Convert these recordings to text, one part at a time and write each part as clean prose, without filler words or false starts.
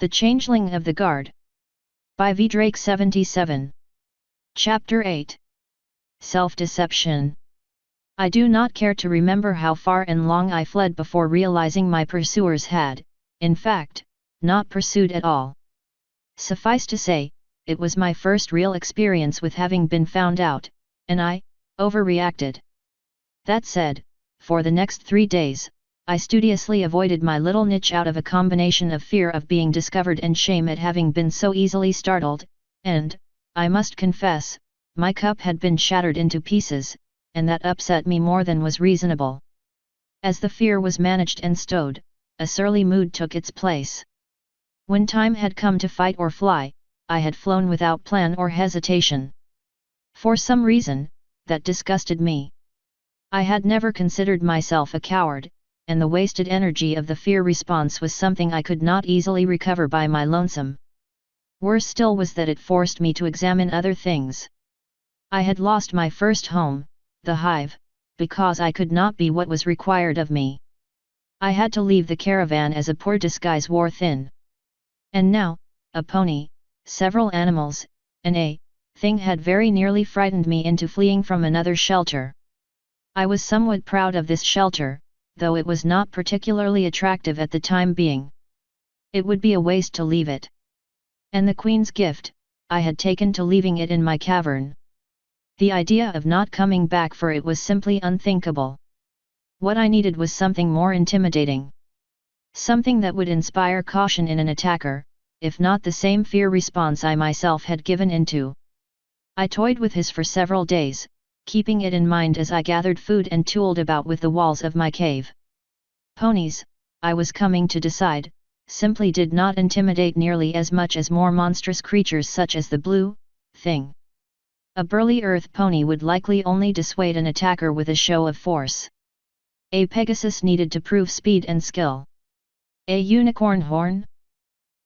The Changeling of the Guard. By V. Drake 77. Chapter 8. Self-Deception. I do not care to remember how far and long I fled before realizing my pursuers had, in fact, not pursued at all. Suffice to say, it was my first real experience with having been found out, and I overreacted. That said, for the next 3 days, I studiously avoided my little niche out of a combination of fear of being discovered and shame at having been so easily startled, and, I must confess, my cup had been shattered into pieces, and that upset me more than was reasonable. As the fear was managed and stowed, a surly mood took its place. When time had come to fight or fly, I had flown without plan or hesitation. For some reason, that disgusted me. I had never considered myself a coward, and the wasted energy of the fear response was something I could not easily recover by my lonesome. Worse still was that it forced me to examine other things. I had lost my first home, the hive, because I could not be what was required of me. I had to leave the caravan as a poor disguise wore thin. And now, a pony, several animals, and a thing had very nearly frightened me into fleeing from another shelter. I was somewhat proud of this shelter, though it was not particularly attractive at the time being. It would be a waste to leave it. And the Queen's gift, I had taken to leaving it in my cavern. The idea of not coming back for it was simply unthinkable. What I needed was something more intimidating. Something that would inspire caution in an attacker, if not the same fear response I myself had given into. I toyed with his for several days, keeping it in mind as I gathered food and tooled about with the walls of my cave. Ponies, I was coming to decide, simply did not intimidate nearly as much as more monstrous creatures such as the blue thing. A burly earth pony would likely only dissuade an attacker with a show of force. A Pegasus needed to prove speed and skill. A unicorn horn?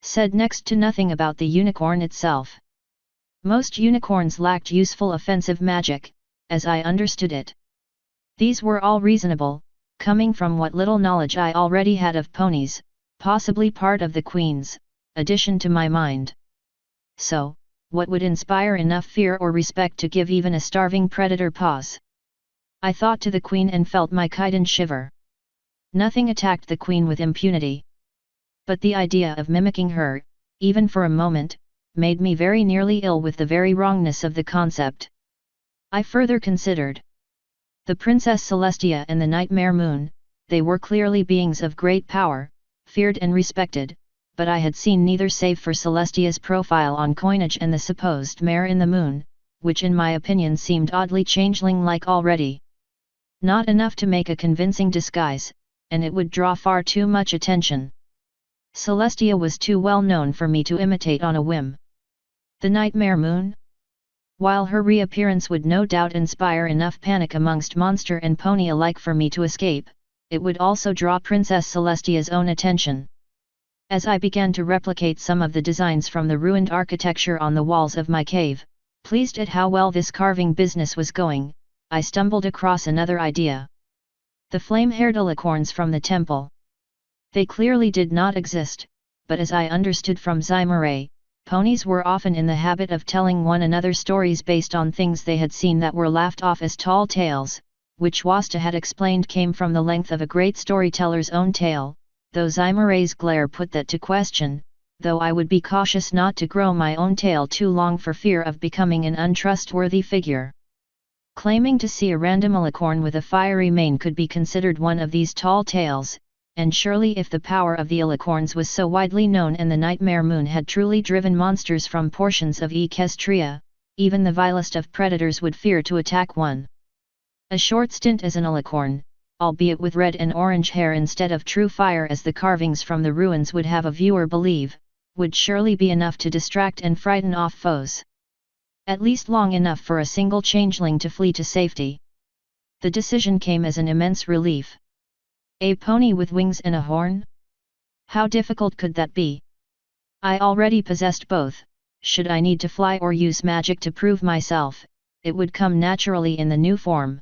Said next to nothing about the unicorn itself. Most unicorns lacked useful offensive magic, as I understood it. These were all reasonable, coming from what little knowledge I already had of ponies, possibly part of the Queen's addition to my mind. So, what would inspire enough fear or respect to give even a starving predator pause? I thought to the Queen and felt my chitin shiver. Nothing attacked the Queen with impunity. But the idea of mimicking her, even for a moment, made me very nearly ill with the very wrongness of the concept. I further considered the Princess Celestia and the Nightmare Moon. They were clearly beings of great power, feared and respected, but I had seen neither save for Celestia's profile on coinage and the supposed mare in the moon, which in my opinion seemed oddly changeling-like already. Not enough to make a convincing disguise, and it would draw far too much attention. Celestia was too well known for me to imitate on a whim. The Nightmare Moon? While her reappearance would no doubt inspire enough panic amongst monster and pony alike for me to escape, it would also draw Princess Celestia's own attention. As I began to replicate some of the designs from the ruined architecture on the walls of my cave, pleased at how well this carving business was going, I stumbled across another idea. The flame-haired alicorns from the temple. They clearly did not exist, but as I understood from Zimere, ponies were often in the habit of telling one another stories based on things they had seen that were laughed off as tall tales, which Wasta had explained came from the length of a great storyteller's own tale, though Zimere's glare put that to question, though I would be cautious not to grow my own tale too long for fear of becoming an untrustworthy figure. Claiming to see a random alicorn with a fiery mane could be considered one of these tall tales, and surely if the power of the alicorns was so widely known and the Nightmare Moon had truly driven monsters from portions of Equestria, even the vilest of predators would fear to attack one. A short stint as an alicorn, albeit with red and orange hair instead of true fire as the carvings from the ruins would have a viewer believe, would surely be enough to distract and frighten off foes. At least long enough for a single changeling to flee to safety. The decision came as an immense relief. A pony with wings and a horn? How difficult could that be? I already possessed both. Should I need to fly or use magic to prove myself, it would come naturally in the new form.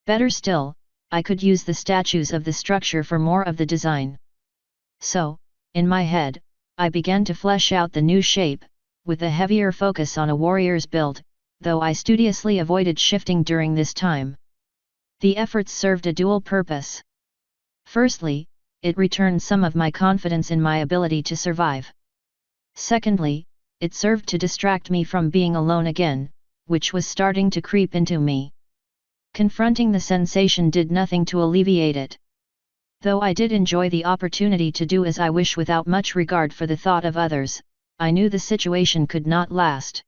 Better still, I could use the statues of the structure for more of the design. So, in my head, I began to flesh out the new shape, with a heavier focus on a warrior's build, though I studiously avoided shifting during this time. The efforts served a dual purpose. Firstly, it returned some of my confidence in my ability to survive. Secondly, it served to distract me from being alone again, which was starting to creep into me. Confronting the sensation did nothing to alleviate it. Though I did enjoy the opportunity to do as I wish without much regard for the thought of others, I knew the situation could not last.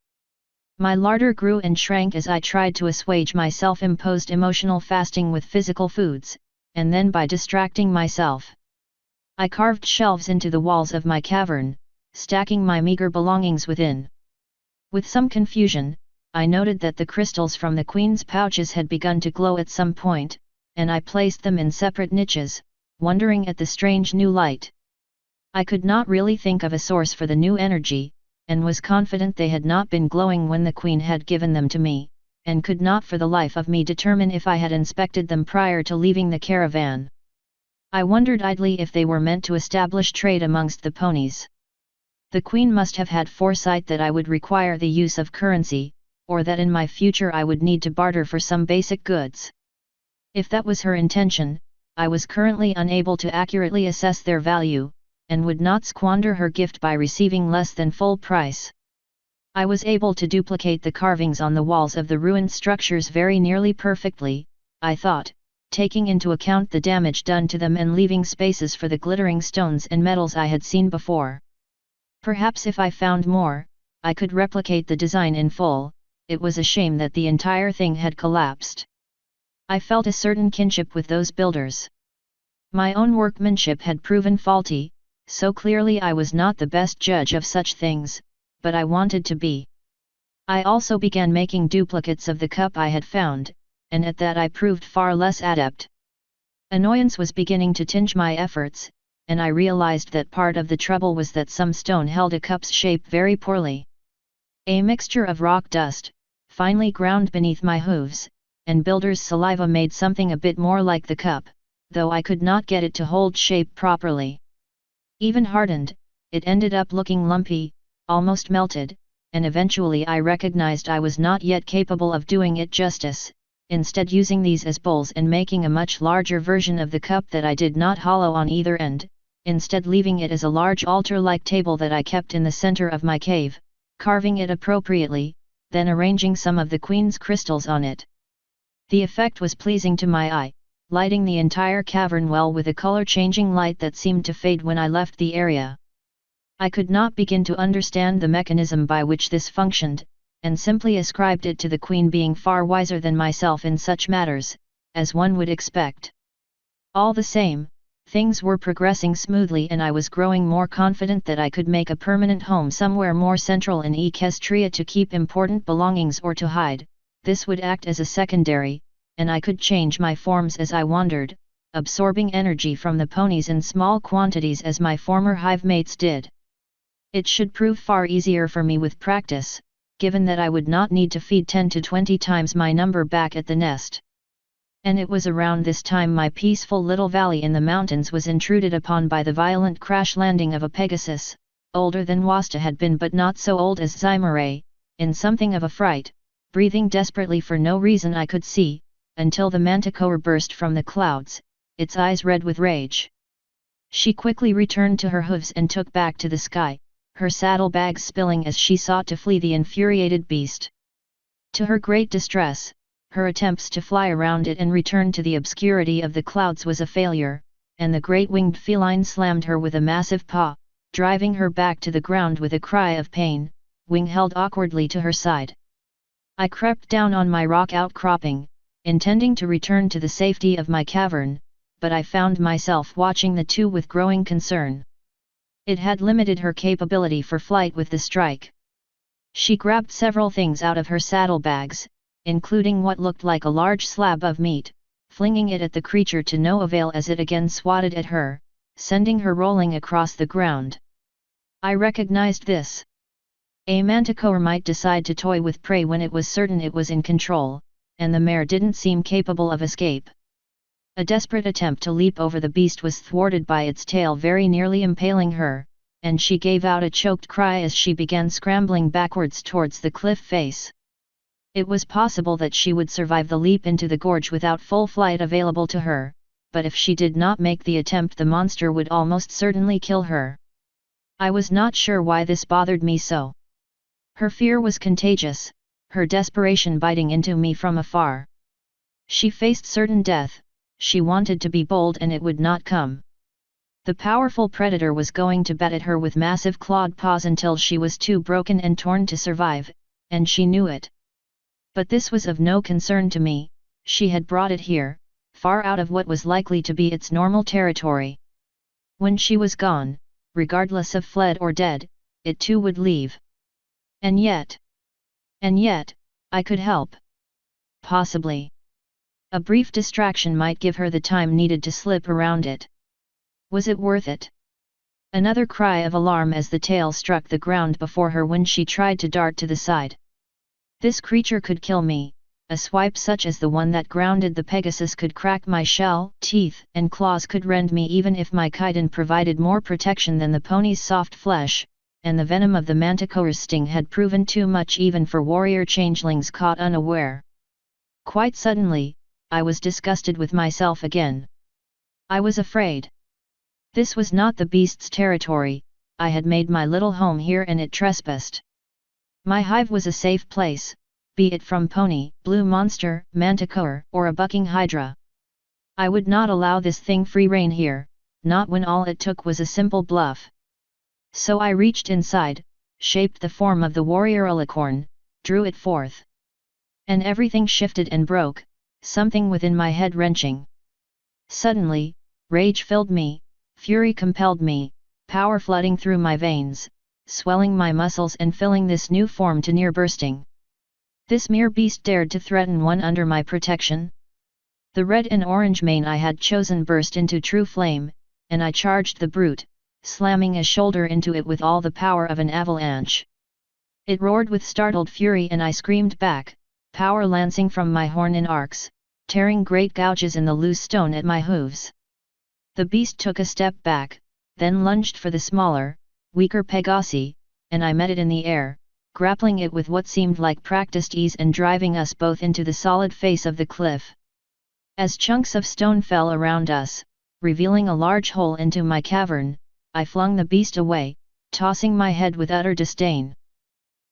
My larder grew and shrank as I tried to assuage my self-imposed emotional fasting with physical foods, and then by distracting myself. I carved shelves into the walls of my cavern, stacking my meager belongings within. With some confusion, I noted that the crystals from the queen's pouches had begun to glow at some point, and I placed them in separate niches, wondering at the strange new light. I could not really think of a source for the new energy, and was confident they had not been glowing when the queen had given them to me, and could not for the life of me determine if I had inspected them prior to leaving the caravan. I wondered idly if they were meant to establish trade amongst the ponies. The queen must have had foresight that I would require the use of currency, or that in my future I would need to barter for some basic goods. If that was her intention, I was currently unable to accurately assess their value, and would not squander her gift by receiving less than full price. I was able to duplicate the carvings on the walls of the ruined structures very nearly perfectly, I thought, taking into account the damage done to them and leaving spaces for the glittering stones and metals I had seen before. Perhaps if I found more, I could replicate the design in full. It was a shame that the entire thing had collapsed. I felt a certain kinship with those builders. My own workmanship had proven faulty, so clearly I was not the best judge of such things, but I wanted to be. I also began making duplicates of the cup I had found, and at that I proved far less adept. Annoyance was beginning to tinge my efforts, and I realized that part of the trouble was that some stone held a cup's shape very poorly. A mixture of rock dust, finely ground beneath my hooves, and builder's saliva made something a bit more like the cup, though I could not get it to hold shape properly. Even hardened, it ended up looking lumpy, almost melted, and eventually I recognized I was not yet capable of doing it justice, instead using these as bowls and making a much larger version of the cup that I did not hollow on either end, instead leaving it as a large altar-like table that I kept in the center of my cave, carving it appropriately, then arranging some of the queen's crystals on it. The effect was pleasing to my eye, lighting the entire cavern well with a color-changing light that seemed to fade when I left the area. I could not begin to understand the mechanism by which this functioned, and simply ascribed it to the queen being far wiser than myself in such matters, as one would expect. All the same, things were progressing smoothly and I was growing more confident that I could make a permanent home somewhere more central in Equestria to keep important belongings or to hide. This would act as a secondary, and I could change my forms as I wandered, absorbing energy from the ponies in small quantities as my former hive mates did. It should prove far easier for me with practice, given that I would not need to feed 10 to 20 times my number back at the nest. And it was around this time my peaceful little valley in the mountains was intruded upon by the violent crash landing of a Pegasus, older than Wasta had been but not so old as Zimere, in something of a fright, breathing desperately for no reason I could see, until the manticore burst from the clouds, its eyes red with rage. She quickly returned to her hooves and took back to the sky, her saddlebags spilling as she sought to flee the infuriated beast. To her great distress, her attempts to fly around it and return to the obscurity of the clouds was a failure, and the great winged feline slammed her with a massive paw, driving her back to the ground with a cry of pain, wing held awkwardly to her side. I crept down on my rock outcropping, intending to return to the safety of my cavern, but I found myself watching the two with growing concern. It had limited her capability for flight with the strike. She grabbed several things out of her saddlebags, including what looked like a large slab of meat, flinging it at the creature to no avail as it again swatted at her, sending her rolling across the ground. I recognized this. A manticore might decide to toy with prey when it was certain it was in control, and the mare didn't seem capable of escape. A desperate attempt to leap over the beast was thwarted by its tail very nearly impaling her, and she gave out a choked cry as she began scrambling backwards towards the cliff face. It was possible that she would survive the leap into the gorge without full flight available to her, but if she did not make the attempt, the monster would almost certainly kill her. I was not sure why this bothered me so. Her fear was contagious, her desperation biting into me from afar. She faced certain death, she wanted to be bold, and it would not come. The powerful predator was going to bat at her with massive clawed paws until she was too broken and torn to survive, and she knew it. But this was of no concern to me. She had brought it here, far out of what was likely to be its normal territory. When she was gone, regardless of fled or dead, it too would leave. And yet, I could help. Possibly. A brief distraction might give her the time needed to slip around it. Was it worth it? Another cry of alarm as the tail struck the ground before her when she tried to dart to the side. This creature could kill me. A swipe such as the one that grounded the Pegasus could crack my shell, teeth and claws could rend me even if my chitin provided more protection than the pony's soft flesh, and the venom of the manticore's sting had proven too much even for warrior changelings caught unaware. Quite suddenly, I was disgusted with myself again. I was afraid. This was not the beast's territory. I had made my little home here and it trespassed. My hive was a safe place, be it from pony, blue monster, manticore, or a bucking hydra. I would not allow this thing free rein here, not when all it took was a simple bluff. So I reached inside, shaped the form of the warrior alicorn, drew it forth. And everything shifted and broke, something within my head wrenching. Suddenly, rage filled me, fury compelled me, power flooding through my veins, swelling my muscles and filling this new form to near bursting. This mere beast dared to threaten one under my protection? The red and orange mane I had chosen burst into true flame, and I charged the brute, slamming a shoulder into it with all the power of an avalanche. It roared with startled fury and I screamed back, power lancing from my horn in arcs, tearing great gouges in the loose stone at my hooves. The beast took a step back, then lunged for the smaller, weaker Pegasi, and I met it in the air, grappling it with what seemed like practiced ease and driving us both into the solid face of the cliff. As chunks of stone fell around us, revealing a large hole into my cavern, I flung the beast away, tossing my head with utter disdain.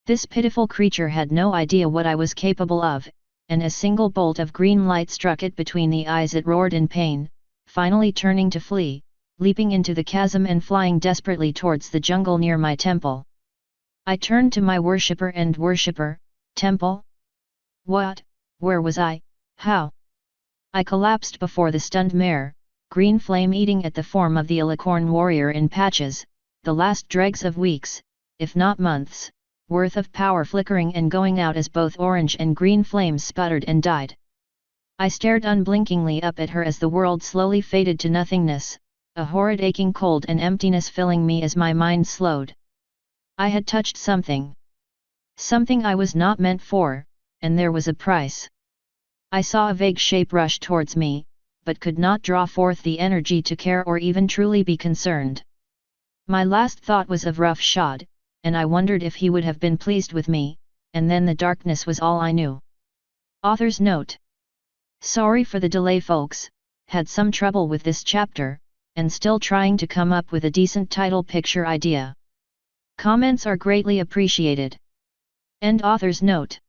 This pitiful creature had no idea what I was capable of, and a single bolt of green light struck it between the eyes. It roared in pain, finally turning to flee, leaping into the chasm and flying desperately towards the jungle near my temple. I turned to my worshipper and worshipper, temple? What? Where was I? How? I collapsed before the stunned mare, green flame eating at the form of the alicorn warrior in patches, the last dregs of weeks, if not months, worth of power flickering and going out as both orange and green flames sputtered and died. I stared unblinkingly up at her as the world slowly faded to nothingness, a horrid aching cold and emptiness filling me as my mind slowed. I had touched something. Something I was not meant for, and there was a price. I saw a vague shape rush towards me, but could not draw forth the energy to care or even truly be concerned. My last thought was of rough shod, and I wondered if he would have been pleased with me, and then the darkness was all I knew. Author's note. Sorry for the delay folks, had some trouble with this chapter, and still trying to come up with a decent title picture idea. Comments are greatly appreciated. End author's note.